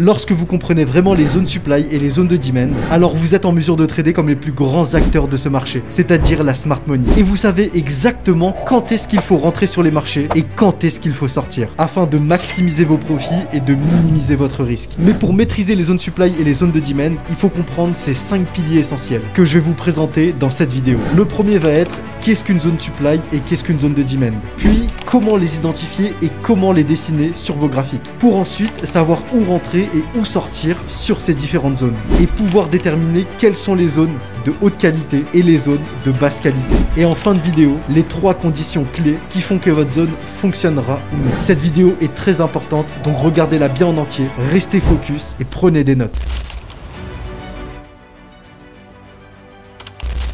Lorsque vous comprenez vraiment les zones supply et les zones de demand, alors vous êtes en mesure de trader comme les plus grands acteurs de ce marché, c'est-à-dire la smart money. Et vous savez exactement quand est-ce qu'il faut rentrer sur les marchés et quand est-ce qu'il faut sortir, afin de maximiser vos profits et de minimiser votre risque. Mais pour maîtriser les zones supply et les zones de demand, il faut comprendre ces 5 piliers essentiels que je vais vous présenter dans cette vidéo. Le premier va être qu'est-ce qu'une zone supply et qu'est-ce qu'une zone de demand. Puis comment les identifier et comment les dessiner sur vos graphiques. Pour ensuite savoir où rentrer et où sortir sur ces différentes zones. Et pouvoir déterminer quelles sont les zones de haute qualité et les zones de basse qualité. Et en fin de vidéo, les 3 conditions clés qui font que votre zone fonctionnera ou non. Cette vidéo est très importante, donc regardez-la bien en entier, restez focus et prenez des notes.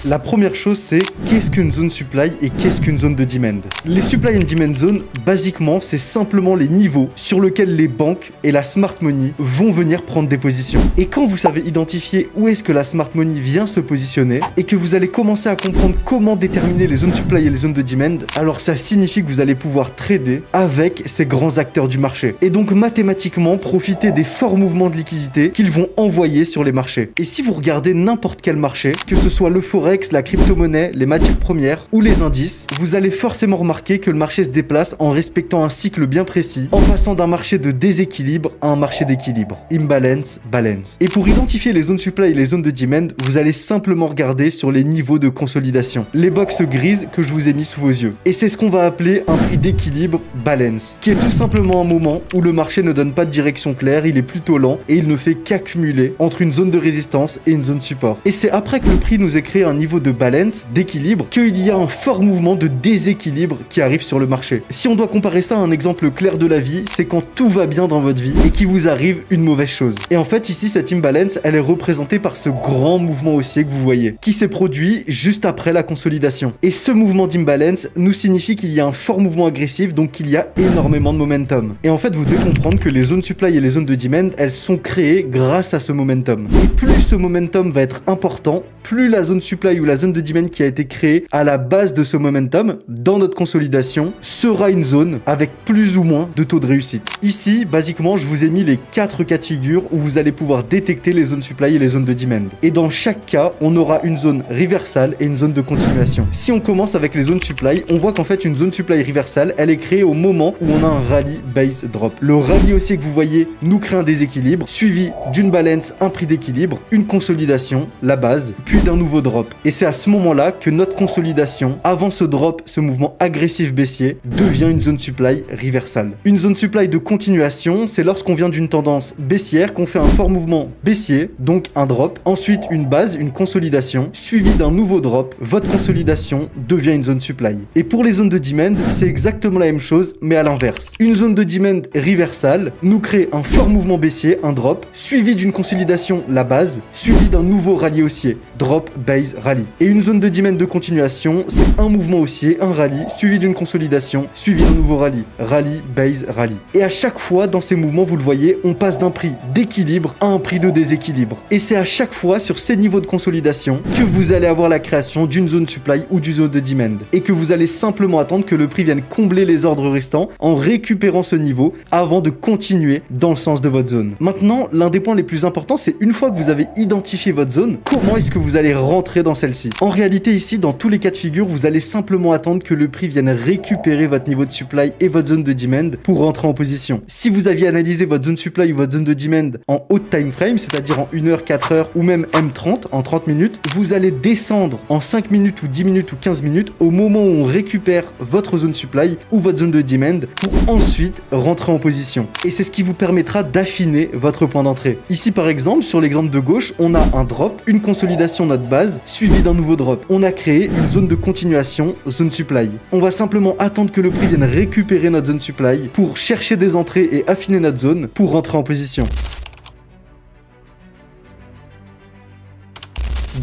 La première chose, c'est qu'est-ce qu'une zone supply et qu'est-ce qu'une zone de demand. Les supply and demand zones, basiquement, c'est simplement les niveaux sur lesquels les banques et la smart money vont venir prendre des positions. Et quand vous savez identifier où est-ce que la smart money vient se positionner et que vous allez commencer à comprendre comment déterminer les zones supply et les zones de demand, alors ça signifie que vous allez pouvoir trader avec ces grands acteurs du marché. Et donc mathématiquement, profiter des forts mouvements de liquidité qu'ils vont envoyer sur les marchés. Et si vous regardez n'importe quel marché, que ce soit le forex, la crypto-monnaie, les matières premières ou les indices, vous allez forcément remarquer que le marché se déplace en respectant un cycle bien précis, en passant d'un marché de déséquilibre à un marché d'équilibre. Imbalance, balance. Et pour identifier les zones supply et les zones de demand, vous allez simplement regarder sur les niveaux de consolidation. Les boxes grises que je vous ai mis sous vos yeux. Et c'est ce qu'on va appeler un prix d'équilibre, balance, qui est tout simplement un moment où le marché ne donne pas de direction claire, il est plutôt lent et il ne fait qu'accumuler entre une zone de résistance et une zone support. Et c'est après que le prix nous ait créé un niveau de balance, d'équilibre, qu'il y a un fort mouvement de déséquilibre qui arrive sur le marché. Si on doit comparer ça à un exemple clair de la vie, c'est quand tout va bien dans votre vie et qu'il vous arrive une mauvaise chose. Et en fait, ici, cette imbalance, elle est représentée par ce grand mouvement haussier que vous voyez, qui s'est produit juste après la consolidation. Et ce mouvement d'imbalance nous signifie qu'il y a un fort mouvement agressif, donc qu'il y a énormément de momentum. Et en fait, vous devez comprendre que les zones supply et les zones de demand, elles sont créées grâce à ce momentum. Et plus ce momentum va être important, plus la zone supply ou la zone de demand qui a été créée à la base de ce momentum dans notre consolidation sera une zone avec plus ou moins de taux de réussite. Ici, basiquement, je vous ai mis les 4 cas de figure où vous allez pouvoir détecter les zones supply et les zones de demand. Et dans chaque cas, on aura une zone reversal et une zone de continuation. Si on commence avec les zones supply, on voit qu'en fait une zone supply reversal, elle est créée au moment où on a un rallye base drop. Le rallye haussier que vous voyez nous crée un déséquilibre, suivi d'une balance, un prix d'équilibre, une consolidation, la base, puis d'un nouveau drop. Et c'est à ce moment-là que notre consolidation, avant ce drop, ce mouvement agressif baissier, devient une zone supply reversal. Une zone supply de continuation, c'est lorsqu'on vient d'une tendance baissière, qu'on fait un fort mouvement baissier, donc un drop, ensuite une base, une consolidation, suivi d'un nouveau drop, votre consolidation devient une zone supply. Et pour les zones de demand, c'est exactement la même chose, mais à l'inverse. Une zone de demand reversal nous crée un fort mouvement baissier, un drop, suivi d'une consolidation, la base, suivi d'un nouveau rallye haussier, drop, base, rallye. Et une zone de demand de continuation, c'est un mouvement haussier, un rallye, suivi d'une consolidation, suivi d'un nouveau rallye, rallye, base, rallye. Et à chaque fois, dans ces mouvements, vous le voyez, on passe d'un prix d'équilibre à un prix de déséquilibre. Et c'est à chaque fois sur ces niveaux de consolidation que vous allez avoir la création d'une zone supply ou d'une zone de demand. Et que vous allez simplement attendre que le prix vienne combler les ordres restants en récupérant ce niveau avant de continuer dans le sens de votre zone. Maintenant, l'un des points les plus importants, c'est une fois que vous avez identifié votre zone, comment est-ce que vous allez rentrer dans celle-ci? En réalité, ici, dans tous les cas de figure, vous allez simplement attendre que le prix vienne récupérer votre niveau de supply et votre zone de demand pour rentrer en position. Si vous aviez analysé votre zone supply ou votre zone de demand en haute time frame, c'est-à-dire en 1 heure, 4 heures ou même M30 en 30 minutes, vous allez descendre en 5 minutes ou 10 minutes ou 15 minutes au moment où on récupère votre zone supply ou votre zone de demand pour ensuite rentrer en position. Et c'est ce qui vous permettra d'affiner votre point d'entrée. Ici, par exemple, sur l'exemple de gauche, on a un drop, une consolidation de notre base, suivi d'un nouveau drop. On a créé une zone de continuation, zone supply. On va simplement attendre que le prix vienne récupérer notre zone supply pour chercher des entrées et affiner notre zone pour rentrer en position.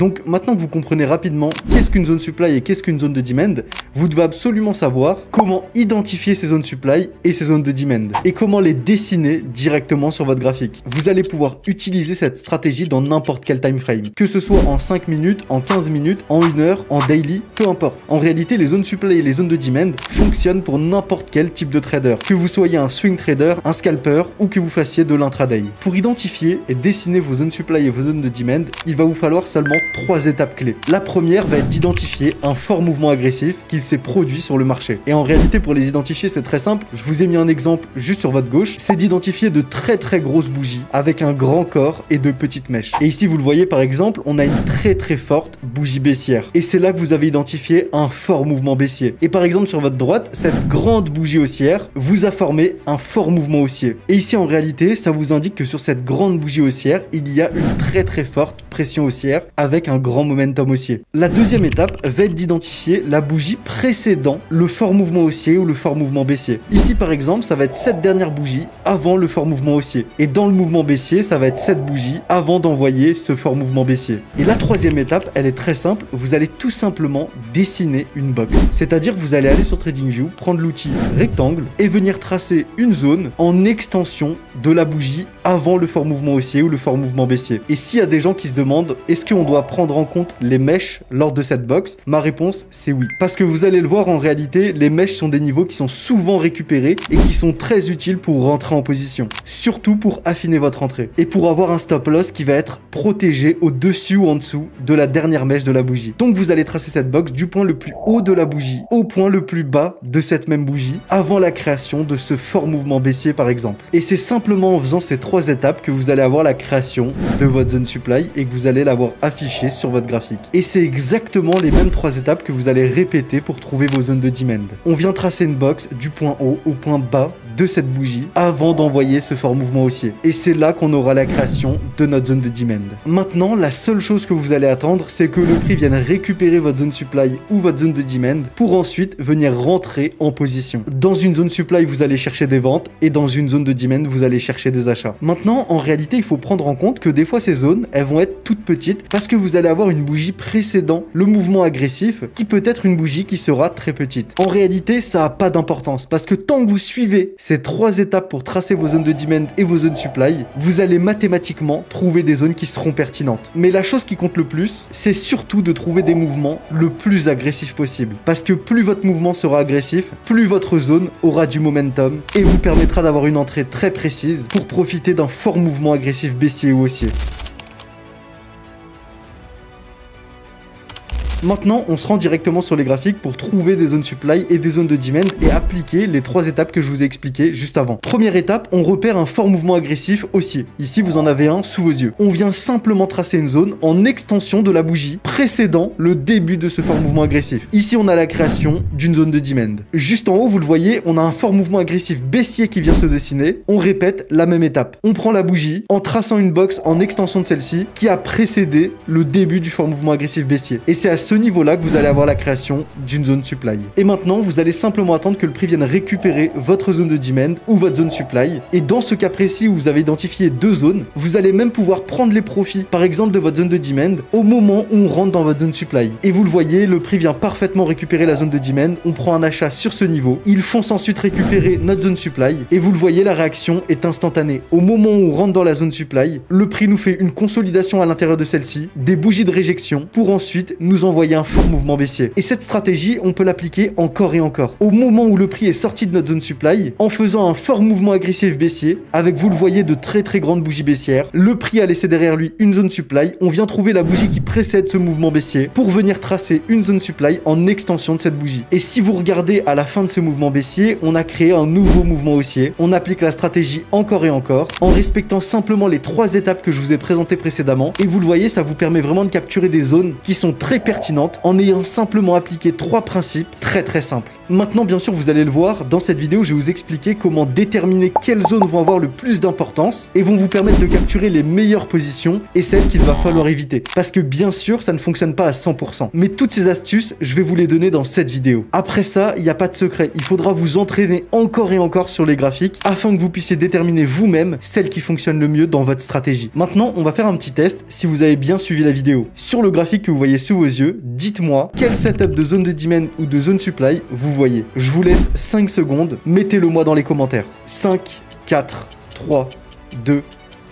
Donc maintenant que vous comprenez rapidement qu'est-ce qu'une zone supply et qu'est-ce qu'une zone de demand, vous devez absolument savoir comment identifier ces zones supply et ces zones de demand et comment les dessiner directement sur votre graphique. Vous allez pouvoir utiliser cette stratégie dans n'importe quel time frame, que ce soit en 5 minutes, en 15 minutes, en 1 heure, en daily, peu importe. En réalité, les zones supply et les zones de demand fonctionnent pour n'importe quel type de trader, que vous soyez un swing trader, un scalper ou que vous fassiez de l'intraday. Pour identifier et dessiner vos zones supply et vos zones de demand, il va vous falloir seulement 3 étapes clés. La première va être d'identifier un fort mouvement agressif qu'il s'est produit sur le marché. Et en réalité, pour les identifier, c'est très simple. Je vous ai mis un exemple juste sur votre gauche. C'est d'identifier de très grosses bougies avec un grand corps et de petites mèches. Et ici, vous le voyez par exemple, on a une très forte bougie baissière. Et c'est là que vous avez identifié un fort mouvement baissier. Et par exemple, sur votre droite, cette grande bougie haussière vous a formé un fort mouvement haussier. Et ici, en réalité, ça vous indique que sur cette grande bougie haussière, il y a une très forte pression haussière avec un grand momentum haussier. La deuxième étape va être d'identifier la bougie précédant le fort mouvement haussier ou le fort mouvement baissier. Ici, par exemple, ça va être cette dernière bougie avant le fort mouvement haussier. Et dans le mouvement baissier, ça va être cette bougie avant d'envoyer ce fort mouvement baissier. Et la troisième étape, elle est très simple. Vous allez tout simplement dessiner une box. C'est-à-dire que vous allez aller sur TradingView, prendre l'outil rectangle et venir tracer une zone en extension de la bougie avant le fort mouvement haussier ou le fort mouvement baissier. Et s'il y a des gens qui se demandent est-ce qu'on doit prendre en compte les mèches lors de cette box, ma réponse c'est oui. Parce que vous allez le voir, en réalité, les mèches sont des niveaux qui sont souvent récupérés et qui sont très utiles pour rentrer en position. Surtout pour affiner votre entrée. Et pour avoir un stop loss qui va être protégé au-dessus ou en dessous de la dernière mèche de la bougie. Donc vous allez tracer cette box du point le plus haut de la bougie au point le plus bas de cette même bougie avant la création de ce fort mouvement baissier par exemple. Et c'est simplement en faisant ces 3 étapes que vous allez avoir la création de votre zone supply et que vous allez l'avoir affichée sur votre graphique. Et c'est exactement les mêmes 3 étapes que vous allez répéter pour trouver vos zones de demand. On vient tracer une box du point haut au point bas de cette bougie avant d'envoyer ce fort mouvement haussier. Et c'est là qu'on aura la création de notre zone de demand. Maintenant, la seule chose que vous allez attendre, c'est que le prix vienne récupérer votre zone supply ou votre zone de demand pour ensuite venir rentrer en position. Dans une zone supply, vous allez chercher des ventes et dans une zone de demand, vous allez chercher des achats. Maintenant, en réalité, il faut prendre en compte que des fois, ces zones, elles vont être toutes petites parce que vous allez avoir une bougie précédant le mouvement agressif qui peut être une bougie qui sera très petite. En réalité, ça n'a pas d'importance parce que tant que vous suivez ces 3 étapes pour tracer vos zones de demand et vos zones supply, vous allez mathématiquement trouver des zones qui seront pertinentes. Mais la chose qui compte le plus, c'est surtout de trouver des mouvements le plus agressifs possible. Parce que plus votre mouvement sera agressif, plus votre zone aura du momentum et vous permettra d'avoir une entrée très précise pour profiter d'un fort mouvement agressif baissier ou haussier. Maintenant, on se rend directement sur les graphiques pour trouver des zones supply et des zones de demand et appliquer les 3 étapes que je vous ai expliquées juste avant. Première étape, on repère un fort mouvement agressif haussier. Ici, vous en avez un sous vos yeux. On vient simplement tracer une zone en extension de la bougie précédant le début de ce fort mouvement agressif. Ici, on a la création d'une zone de demand. Juste en haut, vous le voyez, on a un fort mouvement agressif baissier qui vient se dessiner. On répète la même étape. On prend la bougie en traçant une box en extension de celle-ci qui a précédé le début du fort mouvement agressif baissier. Et c'est à ce niveau-là que vous allez avoir la création d'une zone supply. Et maintenant, vous allez simplement attendre que le prix vienne récupérer votre zone de demand ou votre zone supply. Et dans ce cas précis où vous avez identifié 2 zones, vous allez même pouvoir prendre les profits, par exemple de votre zone de demand, au moment où on rentre dans votre zone supply. Et vous le voyez, le prix vient parfaitement récupérer la zone de demand. On prend un achat sur ce niveau. Il fonce ensuite récupérer notre zone supply. Et vous le voyez, la réaction est instantanée. Au moment où on rentre dans la zone supply, le prix nous fait une consolidation à l'intérieur de celle-ci, des bougies de réjection, pour ensuite nous envoyer un fort mouvement baissier. Et cette stratégie, on peut l'appliquer encore et encore. Au moment où le prix est sorti de notre zone supply, en faisant un fort mouvement agressif baissier, avec, vous le voyez, de très grandes bougies baissières, le prix a laissé derrière lui une zone supply. On vient trouver la bougie qui précède ce mouvement baissier pour venir tracer une zone supply en extension de cette bougie. Et si vous regardez à la fin de ce mouvement baissier, on a créé un nouveau mouvement haussier. On applique la stratégie encore et encore en respectant simplement les 3 étapes que je vous ai présentées précédemment. Et vous le voyez, ça vous permet vraiment de capturer des zones qui sont très pertinentes en ayant simplement appliqué 3 principes très simples. Maintenant, bien sûr, vous allez le voir, dans cette vidéo, je vais vous expliquer comment déterminer quelles zones vont avoir le plus d'importance et vont vous permettre de capturer les meilleures positions et celles qu'il va falloir éviter. Parce que bien sûr, ça ne fonctionne pas à 100%. Mais toutes ces astuces, je vais vous les donner dans cette vidéo. Après ça, il n'y a pas de secret. Il faudra vous entraîner encore et encore sur les graphiques afin que vous puissiez déterminer vous-même celle qui fonctionne le mieux dans votre stratégie. Maintenant, on va faire un petit test si vous avez bien suivi la vidéo. Sur le graphique que vous voyez sous vos yeux, dites-moi quel setup de zone de demand ou de zone supply vous voyez. Je vous laisse 5 secondes, mettez-le moi dans les commentaires. 5, 4, 3, 2,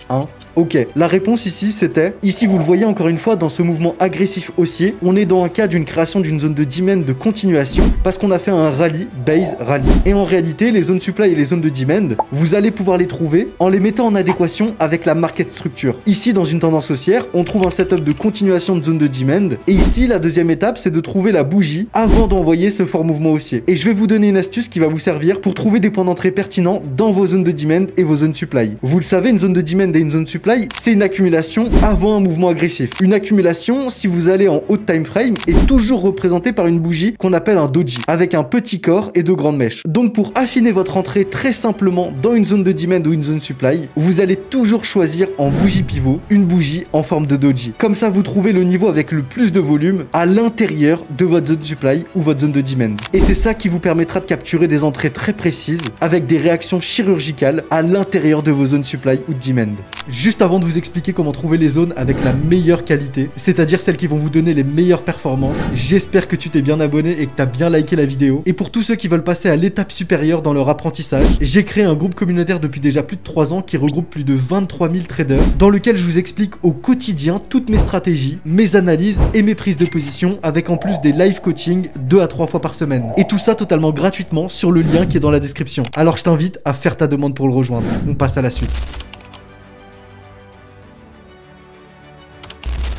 1... Ok, la réponse ici c'était, ici vous le voyez encore une fois dans ce mouvement agressif haussier, on est dans un cas d'une création d'une zone de demand de continuation parce qu'on a fait un rallye, base rallye. Et en réalité, les zones supply et les zones de demand, vous allez pouvoir les trouver en les mettant en adéquation avec la market structure. Ici dans une tendance haussière, on trouve un setup de continuation de zone de demand et ici la deuxième étape c'est de trouver la bougie avant d'envoyer ce fort mouvement haussier. Et je vais vous donner une astuce qui va vous servir pour trouver des points d'entrée pertinents dans vos zones de demand et vos zones supply. Vous le savez, une zone de demand et une zone supply, c'est une accumulation avant un mouvement agressif. Une accumulation, si vous allez en haut de time frame, est toujours représentée par une bougie qu'on appelle un doji, avec un petit corps et de grandes mèches. Donc pour affiner votre entrée très simplement dans une zone de demand ou une zone supply, vous allez toujours choisir en bougie pivot une bougie en forme de doji. Comme ça, vous trouvez le niveau avec le plus de volume à l'intérieur de votre zone supply ou votre zone de demand. Et c'est ça qui vous permettra de capturer des entrées très précises avec des réactions chirurgicales à l'intérieur de vos zones supply ou de demand. Juste avant de vous expliquer comment trouver les zones avec la meilleure qualité, c'est-à-dire celles qui vont vous donner les meilleures performances, j'espère que tu t'es bien abonné et que tu as bien liké la vidéo. Et pour tous ceux qui veulent passer à l'étape supérieure dans leur apprentissage, j'ai créé un groupe communautaire depuis déjà plus de 3 ans qui regroupe plus de 23 000 traders, dans lequel je vous explique au quotidien toutes mes stratégies, mes analyses et mes prises de position, avec en plus des live coaching 2 à 3 fois par semaine. Et tout ça totalement gratuitement sur le lien qui est dans la description. Alors je t'invite à faire ta demande pour le rejoindre. On passe à la suite.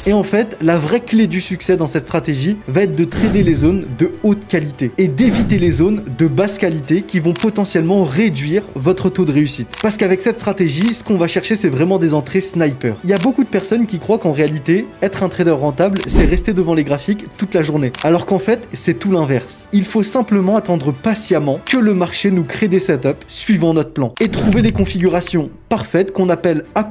Et en fait, la vraie clé du succès dans cette stratégie va être de trader les zones de haute qualité et d'éviter les zones de basse qualité qui vont potentiellement réduire votre taux de réussite. Parce qu'avec cette stratégie, ce qu'on va chercher, c'est vraiment des entrées sniper. Il y a beaucoup de personnes qui croient qu'en réalité, être un trader rentable, c'est rester devant les graphiques toute la journée. Alors qu'en fait, c'est tout l'inverse. Il faut simplement attendre patiemment que le marché nous crée des setups suivant notre plan et trouver les configurations parfaites qu'on appelle A++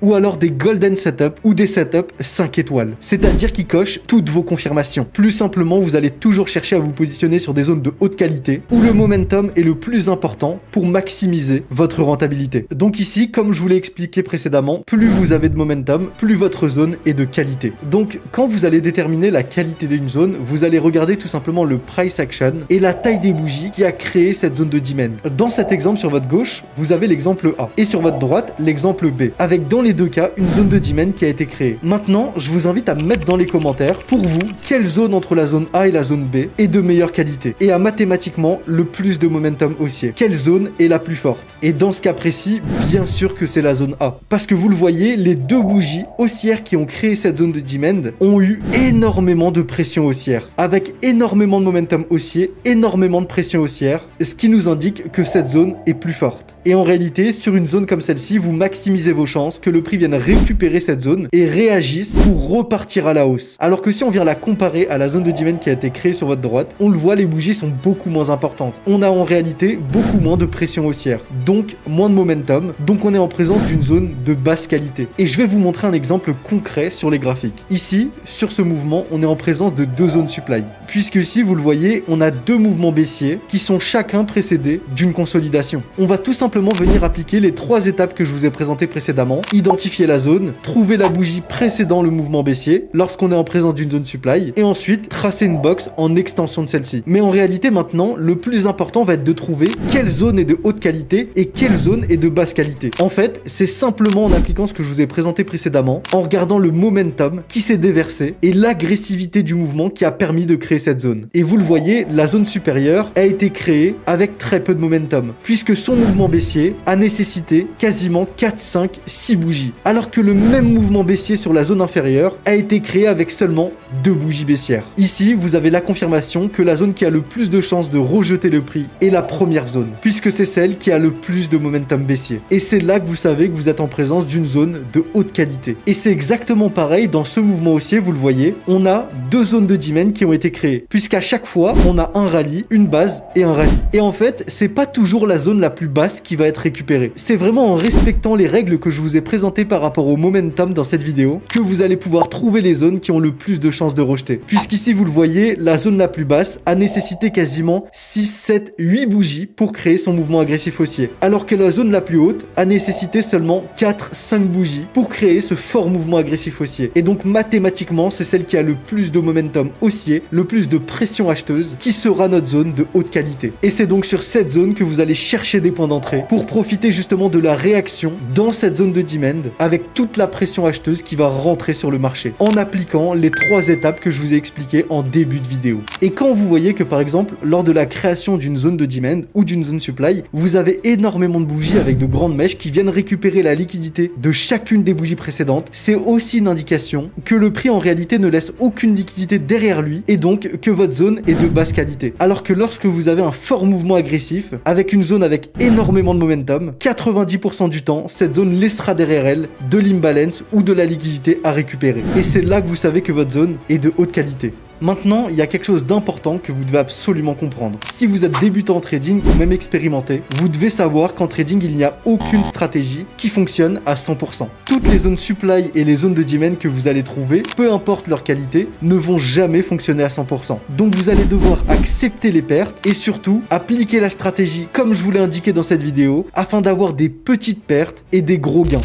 ou alors des golden setups ou des setups 5 étoiles, c'est-à-dire qui cochent toutes vos confirmations. Plus simplement, vous allez toujours chercher à vous positionner sur des zones de haute qualité où le momentum est le plus important pour maximiser votre rentabilité. Donc ici, comme je vous l'ai expliqué précédemment, plus vous avez de momentum, plus votre zone est de qualité. Donc quand vous allez déterminer la qualité d'une zone, vous allez regarder tout simplement le price action et la taille des bougies qui a créé cette zone de demand. Dans cet exemple sur votre gauche, vous avez l'exemple A et sur votre droite, l'exemple B, avec dans les deux cas une zone de demand qui a été créée. Maintenant, je vous invite à mettre dans les commentaires, pour vous, quelle zone entre la zone A et la zone B est de meilleure qualité et a mathématiquement le plus de momentum haussier. Quelle zone est la plus forte? Et dans ce cas précis, bien sûr que c'est la zone A. Parce que vous le voyez, les deux bougies haussières qui ont créé cette zone de demand ont eu énormément de pression haussière. Avec énormément de momentum haussier, énormément de pression haussière, ce qui nous indique que cette zone est plus forte. Et en réalité, sur une zone comme celle-ci, vous maximisez vos chances que le prix vienne récupérer cette zone et réagisse pour repartir à la hausse. Alors que si on vient la comparer à la zone de demand qui a été créée sur votre droite, on le voit, les bougies sont beaucoup moins importantes. On a en réalité beaucoup moins de pression haussière, donc moins de momentum, donc on est en présence d'une zone de basse qualité. Et je vais vous montrer un exemple concret sur les graphiques. Ici, sur ce mouvement, on est en présence de deux zones supply. Puisque ici, vous le voyez, on a deux mouvements baissiers qui sont chacun précédés d'une consolidation. On va tout simplement venir appliquer les 3 étapes que je vous ai présentées précédemment. Identifier la zone, trouver la bougie précédant le mouvement baissier lorsqu'on est en présence d'une zone supply et ensuite tracer une box en extension de celle-ci. Mais en réalité maintenant, le plus important va être de trouver quelle zone est de haute qualité et quelle zone est de basse qualité. En fait, c'est simplement en appliquant ce que je vous ai présenté précédemment, en regardant le momentum qui s'est déversé et l'agressivité du mouvement qui a permis de créer cette zone. Et vous le voyez, la zone supérieure a été créée avec très peu de momentum, puisque son mouvement baissier a nécessité quasiment 4, 5, 6 bougies. Alors que le même mouvement baissier sur la zone inférieure a été créé avec seulement 2 bougies baissières. Ici, vous avez la confirmation que la zone qui a le plus de chances de rejeter le prix est la première zone, puisque c'est celle qui a le plus de momentum baissier. Et c'est là que vous savez que vous êtes en présence d'une zone de haute qualité. Et c'est exactement pareil dans ce mouvement haussier, vous le voyez, on a 2 zones de demand qui ont été créées, puisqu'à chaque fois, on a un rallye, une base et un rallye. Et en fait, c'est pas toujours la zone la plus basse qui va être récupérée. C'est vraiment en respectant les règles que je vous ai présentées par rapport au momentum dans cette vidéo que vous allez pouvoir trouver les zones qui ont le plus de chances de rejeter. Puisqu'ici, vous le voyez, la zone la plus basse a nécessité quasiment 6, 7, 8 bougies pour créer son mouvement agressif haussier. Alors que la zone la plus haute a nécessité seulement 4, 5 bougies pour créer ce fort mouvement agressif haussier. Et donc mathématiquement, c'est celle qui a le plus de momentum haussier, le plus de pression acheteuse, qui sera notre zone de haute qualité. Et c'est donc sur cette zone que vous allez chercher des points d'entrée pour profiter justement de la réaction dans cette zone de demand avec toute la pression acheteuse qui va rentrer sur le marché en appliquant les 3 étapes que je vous ai expliquées en début de vidéo. Et quand vous voyez que par exemple, lors de la création d'une zone de demand ou d'une zone supply, vous avez énormément de bougies avec de grandes mèches qui viennent récupérer la liquidité de chacune des bougies précédentes, c'est aussi une indication que le prix en réalité ne laisse aucune liquidité derrière lui et donc que votre zone est de basse qualité. Alors que lorsque vous avez un fort mouvement agressif avec une zone avec énormément de momentum, 90% du temps, cette zone laissera derrière elle de l'imbalance ou de la liquidité à récupérer. Et c'est là que vous savez que votre zone est de haute qualité. Maintenant, il y a quelque chose d'important que vous devez absolument comprendre. Si vous êtes débutant en trading ou même expérimenté, vous devez savoir qu'en trading, il n'y a aucune stratégie qui fonctionne à 100%. Toutes les zones supply et les zones de demand que vous allez trouver, peu importe leur qualité, ne vont jamais fonctionner à 100%. Donc vous allez devoir accepter les pertes et surtout appliquer la stratégie comme je vous l'ai indiqué dans cette vidéo afin d'avoir des petites pertes et des gros gains.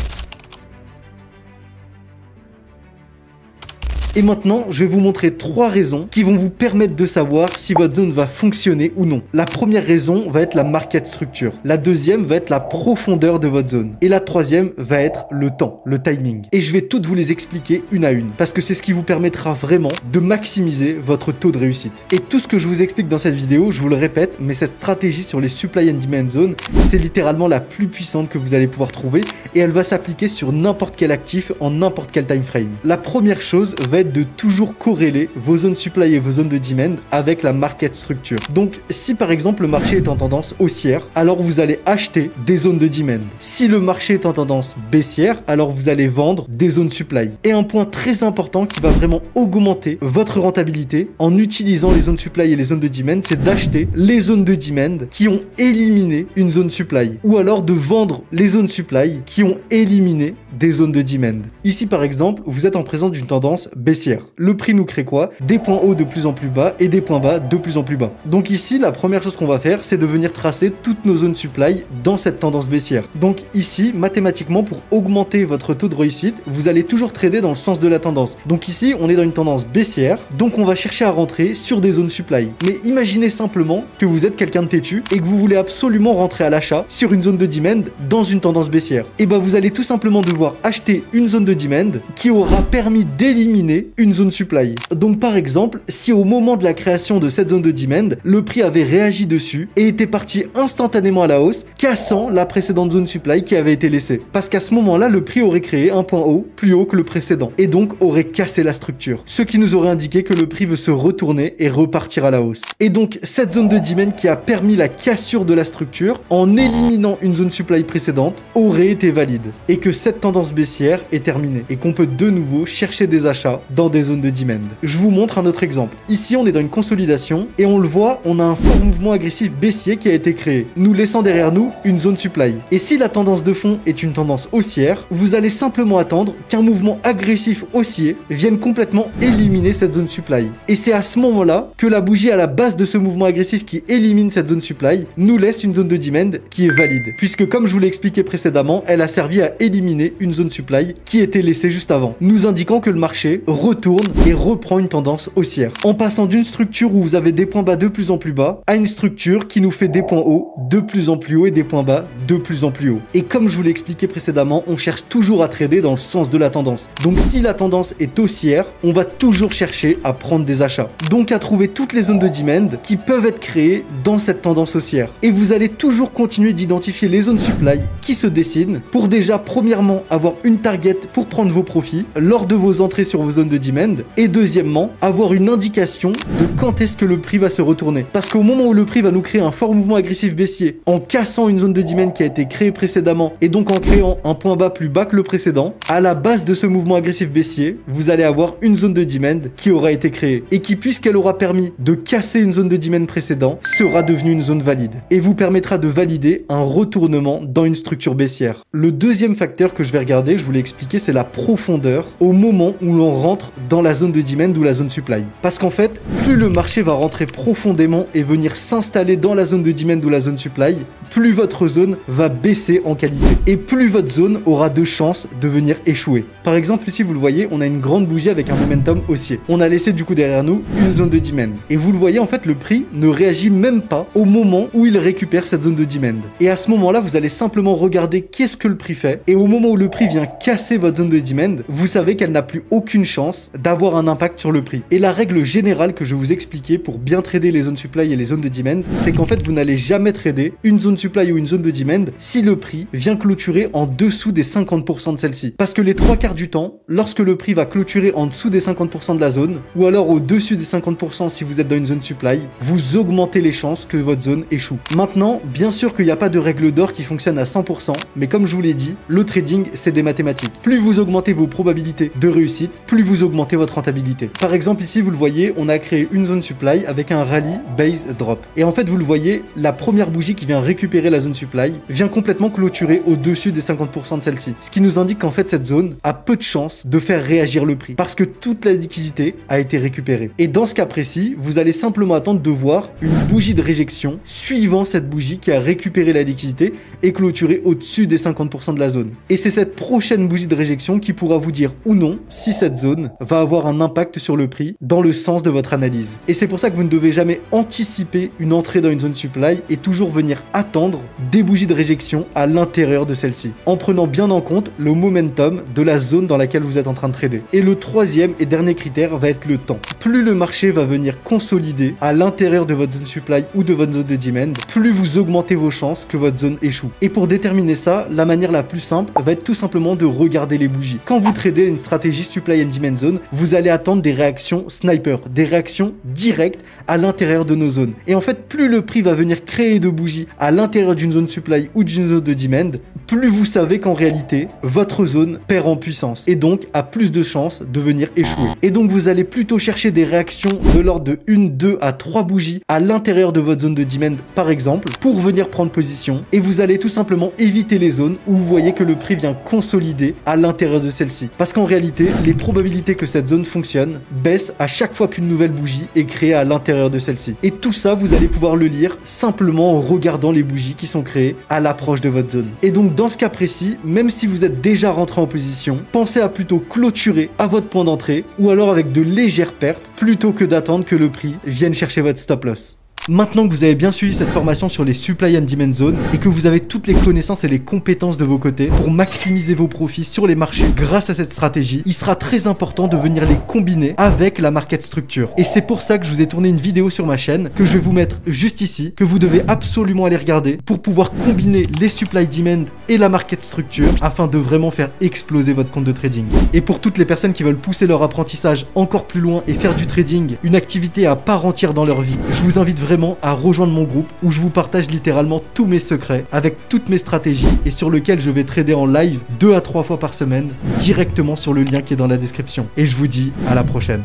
Et maintenant, je vais vous montrer 3 raisons qui vont vous permettre de savoir si votre zone va fonctionner ou non. La première raison va être la market structure. La deuxième va être la profondeur de votre zone. Et la troisième va être le temps, le timing. Et je vais toutes vous les expliquer une à une parce que c'est ce qui vous permettra vraiment de maximiser votre taux de réussite. Et tout ce que je vous explique dans cette vidéo, je vous le répète, mais cette stratégie sur les supply and demand zones, c'est littéralement la plus puissante que vous allez pouvoir trouver et elle va s'appliquer sur n'importe quel actif en n'importe quel time frame. La première chose va être de toujours corréler vos zones supply et vos zones de demand avec la market structure. Donc si par exemple le marché est en tendance haussière, alors vous allez acheter des zones de demand. Si le marché est en tendance baissière, alors vous allez vendre des zones supply. Et un point très important qui va vraiment augmenter votre rentabilité en utilisant les zones supply et les zones de demand, c'est d'acheter les zones de demand qui ont éliminé une zone supply ou alors de vendre les zones supply qui ont éliminé des zones de demand. Ici par exemple, vous êtes en présence d'une tendance baissière. Le prix nous crée quoi? Des points hauts de plus en plus bas et des points bas de plus en plus bas. Donc ici, la première chose qu'on va faire, c'est de venir tracer toutes nos zones supply dans cette tendance baissière. Donc ici, mathématiquement, pour augmenter votre taux de réussite, vous allez toujours trader dans le sens de la tendance. Donc ici, on est dans une tendance baissière, donc on va chercher à rentrer sur des zones supply. Mais imaginez simplement que vous êtes quelqu'un de têtu et que vous voulez absolument rentrer à l'achat sur une zone de demand dans une tendance baissière. Et ben vous allez tout simplement devoir acheter une zone de demand qui aura permis d'éliminer une zone supply. Donc par exemple, si au moment de la création de cette zone de demand, le prix avait réagi dessus et était parti instantanément à la hausse, cassant la précédente zone supply qui avait été laissée. Parce qu'à ce moment-là, le prix aurait créé un point haut plus haut que le précédent et donc aurait cassé la structure. Ce qui nous aurait indiqué que le prix veut se retourner et repartir à la hausse. Et donc cette zone de demand qui a permis la cassure de la structure en éliminant une zone supply précédente aurait été valide et que cette tendance baissière est terminée et qu'on peut de nouveau chercher des achats dans des zones de demand. Je vous montre un autre exemple. Ici, on est dans une consolidation et on le voit, on a un fort mouvement agressif baissier qui a été créé, nous laissant derrière nous une zone supply. Et si la tendance de fond est une tendance haussière, vous allez simplement attendre qu'un mouvement agressif haussier vienne complètement éliminer cette zone supply. Et c'est à ce moment-là que la bougie à la base de ce mouvement agressif qui élimine cette zone supply nous laisse une zone de demand qui est valide. Puisque comme je vous l'ai expliqué précédemment, elle a servi à éliminer une zone supply qui était laissée juste avant, nous indiquant que le marché retourne et reprend une tendance haussière. En passant d'une structure où vous avez des points bas de plus en plus bas à une structure qui nous fait des points hauts de plus en plus haut et des points bas de plus en plus haut. Et comme je vous l'ai expliqué précédemment, on cherche toujours à trader dans le sens de la tendance. Donc si la tendance est haussière, on va toujours chercher à prendre des achats. Donc à trouver toutes les zones de demand qui peuvent être créées dans cette tendance haussière. Et vous allez toujours continuer d'identifier les zones supply qui se dessinent pour déjà premièrement avoir une target pour prendre vos profits lors de vos entrées sur vos zones de demand et deuxièmement avoir une indication de quand est-ce que le prix va se retourner. Parce qu'au moment où le prix va nous créer un fort mouvement agressif baissier en cassant une zone de demand qui a été créée précédemment et donc en créant un point bas plus bas que le précédent, à la base de ce mouvement agressif baissier, vous allez avoir une zone de demand qui aura été créée et qui, puisqu'elle aura permis de casser une zone de demand précédente, sera devenue une zone valide et vous permettra de valider un retournement dans une structure baissière. Le deuxième facteur que je vais regarder, je vous l'ai expliqué, c'est la profondeur au moment où l'on rentre dans la zone de demand ou la zone supply. Parce qu'en fait, plus le marché va rentrer profondément et venir s'installer dans la zone de demand ou la zone supply, plus votre zone va baisser en qualité et plus votre zone aura de chances de venir échouer. Par exemple, ici, vous le voyez, on a une grande bougie avec un momentum haussier. On a laissé du coup derrière nous une zone de demand. Et vous le voyez, en fait, le prix ne réagit même pas au moment où il récupère cette zone de demand. Et à ce moment-là, vous allez simplement regarder qu'est-ce que le prix fait. Et au moment où le prix vient casser votre zone de demand, vous savez qu'elle n'a plus aucune chance d'avoir un impact sur le prix. Et la règle générale que je vais vous expliquer pour bien trader les zones supply et les zones de demand, c'est qu'en fait, vous n'allez jamais trader une zone supply ou une zone de demand si le prix vient clôturer en dessous des 50% de celle-ci. Parce que les 3/4 du temps, lorsque le prix va clôturer en dessous des 50% de la zone, ou alors au-dessus des 50% si vous êtes dans une zone supply, vous augmentez les chances que votre zone échoue. Maintenant, bien sûr qu'il n'y a pas de règle d'or qui fonctionne à 100%, mais comme je vous l'ai dit, le trading, c'est des mathématiques. Plus vous augmentez vos probabilités de réussite, plus vous augmentez votre rentabilité. Par exemple, ici, vous le voyez, on a créé une zone supply avec un rallye base drop. Et en fait, vous le voyez, la première bougie qui vient récupérer la zone supply vient complètement clôturer au-dessus des 50% de celle-ci. Ce qui nous indique qu'en fait, cette zone a peu de chances de faire réagir le prix parce que toute la liquidité a été récupérée. Et dans ce cas précis, vous allez simplement attendre de voir une bougie de réjection suivant cette bougie qui a récupéré la liquidité et clôturé au-dessus des 50% de la zone. Et c'est cette prochaine bougie de réjection qui pourra vous dire ou non si cette zone va avoir un impact sur le prix dans le sens de votre analyse. Et c'est pour ça que vous ne devez jamais anticiper une entrée dans une zone supply et toujours venir attendre des bougies de réjection à l'intérieur de celle-ci, en prenant bien en compte le momentum de la zone dans laquelle vous êtes en train de trader. Et le troisième et dernier critère va être le temps. Plus le marché va venir consolider à l'intérieur de votre zone supply ou de votre zone de demand, plus vous augmentez vos chances que votre zone échoue. Et pour déterminer ça, la manière la plus simple va être tout simplement de regarder les bougies. Quand vous tradez une stratégie supply and demand zone, vous allez attendre des réactions sniper, des réactions directes à l'intérieur de nos zones. Et en fait, plus le prix va venir créer de bougies à l'intérieur d'une zone supply ou d'une zone de demand, plus vous savez qu'en réalité, votre zone perd en puissance et donc a plus de chances de venir échouer. Et donc, vous allez plutôt chercher des réactions de l'ordre de 1, 2 à 3 bougies à l'intérieur de votre zone de demand, par exemple, pour venir prendre position. Et vous allez tout simplement éviter les zones où vous voyez que le prix vient consolider à l'intérieur de celle-ci. Parce qu'en réalité, les probabilités que cette zone fonctionne baissent à chaque fois qu'une nouvelle bougie est créée à l'intérieur de celle-ci. Et tout ça, vous allez pouvoir le lire simplement en regardant les bougies qui sont créées à l'approche de votre zone. Et donc, dans ce cas précis, même si vous êtes déjà rentré en position, pensez à plutôt clôturer à votre point d'entrée ou alors avec de légères pertes plutôt que d'attendre que le prix vienne chercher votre stop loss. Maintenant que vous avez bien suivi cette formation sur les supply and demand zones et que vous avez toutes les connaissances et les compétences de vos côtés pour maximiser vos profits sur les marchés grâce à cette stratégie, il sera très important de venir les combiner avec la market structure. Et c'est pour ça que je vous ai tourné une vidéo sur ma chaîne que je vais vous mettre juste ici, que vous devez absolument aller regarder pour pouvoir combiner les supply demand et la market structure afin de vraiment faire exploser votre compte de trading. Et pour toutes les personnes qui veulent pousser leur apprentissage encore plus loin et faire du trading une activité à part entière dans leur vie, je vous invite vraiment à rejoindre mon groupe où je vous partage littéralement tous mes secrets avec toutes mes stratégies et sur lequel je vais trader en live 2 à 3 fois par semaine directement sur le lien qui est dans la description. Et je vous dis à la prochaine.